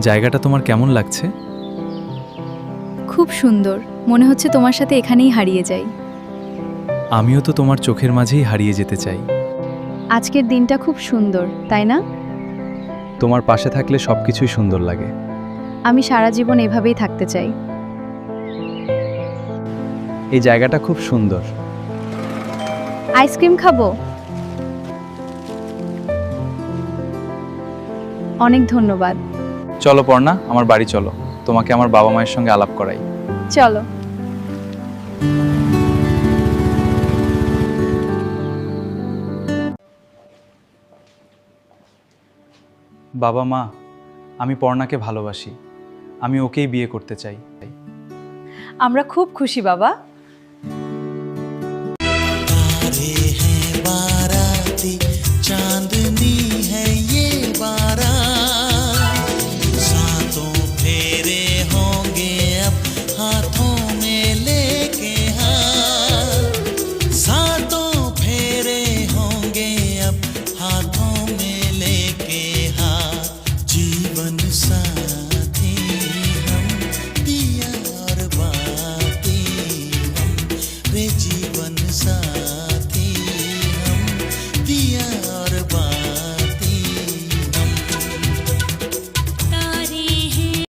জায়গাটা তোমার কেমন লাগছে? খুব সুন্দর, মনে হচ্ছে তোমার সাথে এখানেই হারিয়ে যাই। আমিও তো তোমার চোখের মাঝেই হারিয়ে যেতে চাই। আজকের দিনটা খুব সুন্দর, তাই না? তোমার পাশে থাকলে সবকিছুই সুন্দর লাগে। আমি সারা জীবন এভাবেই থাকতে চাই। এই জায়গাটা খুব সুন্দর। আইসক্রিম খাবো? অনেক ধন্যবাদ। চলো পর্ণা, আমার বাড়ি চলো, তোমাকে আমার বাবা মায়ের সঙ্গে আলাপ করাই। চলো। বাবা মা, আমি পর্ণাকে ভালোবাসি। আমি ওকেই বিয়ে করতে চাই। আমরা খুব খুশি বাবা। तारे हैं बाराती चांदनी है ये बारात सातों फेरे होंगे अब हाथों में लेके हाथ सातों फेरे होंगे अब हाथों में लेके हाथ जीवन सारा